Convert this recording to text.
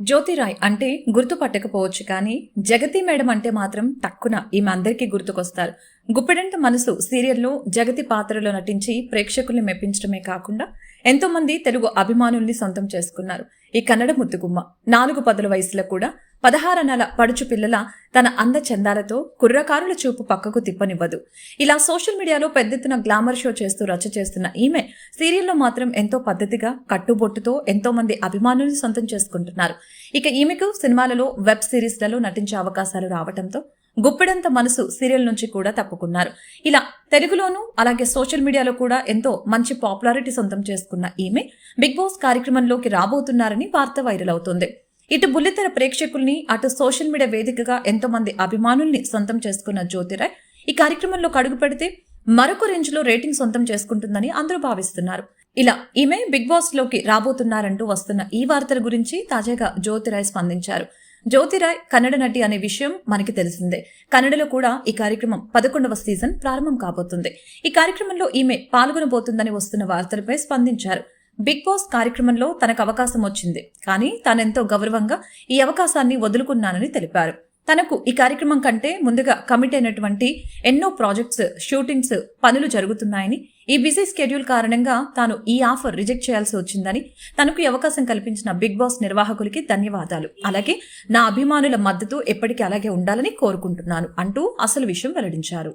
జ్యోతిరాయ్ అంటే గుర్తుపట్టకపోవచ్చు కానీ జగతి మేడం అంటే మాత్రం టక్కున ఈమె అందరికీ గుర్తుకొస్తారు. గుప్పెడంత మనసు సీరియల్లో జగతి పాత్రలో నటించి ప్రేక్షకుల్ని మెప్పించడమే కాకుండా ఎంతో మంది తెలుగు అభిమానుల్ని సొంతం చేసుకున్నారు. ఈ కన్నడ ముద్దుగుమ్మ 4 పదుల వయసులో కూడా 16 నెల పడుచు పిల్లల తన అందచందాలతో కుర్రకారుల చూపు పక్కకు తిప్పనివ్వదు. ఇలా సోషల్ మీడియాలో పెద్దెత్తున గ్లామర్ షో చేస్తూ రచ్చ చేస్తున్న ఈమె సీరియల్లో మాత్రం ఎంతో పద్ధతిగా కట్టుబొట్టుతో ఎంతో మంది అభిమానుల్ని సొంతం చేసుకుంటున్నారు. ఇక ఈమెకు సినిమాలలో వెబ్ సిరీస్లలో నటించే అవకాశాలు రావడంతో గుప్పెడంత మనసు సీరియల్ నుంచి కూడా తప్పుకున్నారు. ఇలా తెలుగులోనూ అలాగే సోషల్ మీడియాలో కూడా ఎంతో మంచి పాపులారిటీ సొంతం చేసుకున్న ఈమె బిగ్ బాస్ కార్యక్రమంలోకి రాబోతున్నారని వార్త వైరల్ అవుతుంది. ఇటు బుల్లితెర ప్రేక్షకుల్ని అటు సోషల్ మీడియా వేదికగా ఎంతో మంది అభిమానుల్ని సొంతం చేసుకున్న జ్యోతిరాయ్ ఈ కార్యక్రమంలో అడుగు పెడితే మరొక రేంజ్ లో రేటింగ్ సొంతం చేసుకుంటుందని అందరూ భావిస్తున్నారు. ఇలా ఈమె బిగ్ బాస్ లోకి రాబోతున్నారంటూ వస్తున్న ఈ వార్తల గురించి తాజాగా జ్యోతిరాయ్ స్పందించారు. జ్యోతిరాయ్ కన్నడ నటి అనే విషయం మనకి తెలిసిందే. కన్నడలో కూడా ఈ కార్యక్రమం 11వ సీజన్ ప్రారంభం కాబోతుంది. ఈ కార్యక్రమంలో ఈమె పాల్గొనబోతుందని వస్తున్న వార్తలపై స్పందించారు. బిగ్ బాస్ కార్యక్రమంలో తనకు అవకాశం వచ్చింది, కానీ తానెంతో గౌరవంగా ఈ అవకాశాన్ని వదులుకున్నానని తెలిపారు. తనకు ఈ కార్యక్రమం కంటే ముందుగా కమిట్ అయినటువంటి ఎన్నో ప్రాజెక్ట్స్, షూటింగ్స్ పనులు జరుగుతున్నాయని, ఈ బిజీ స్కెడ్యూల్ కారణంగా తాను ఈ ఆఫర్ రిజెక్ట్ చేయాల్సి వచ్చిందని, తనకు ఈ అవకాశం కల్పించిన బిగ్ బాస్ నిర్వాహకులకి ధన్యవాదాలు, అలాగే నా అభిమానుల మద్దతు ఎప్పటికీ అలాగే ఉండాలని కోరుకుంటున్నాను అంటూ అసలు విషయం వెల్లడించారు.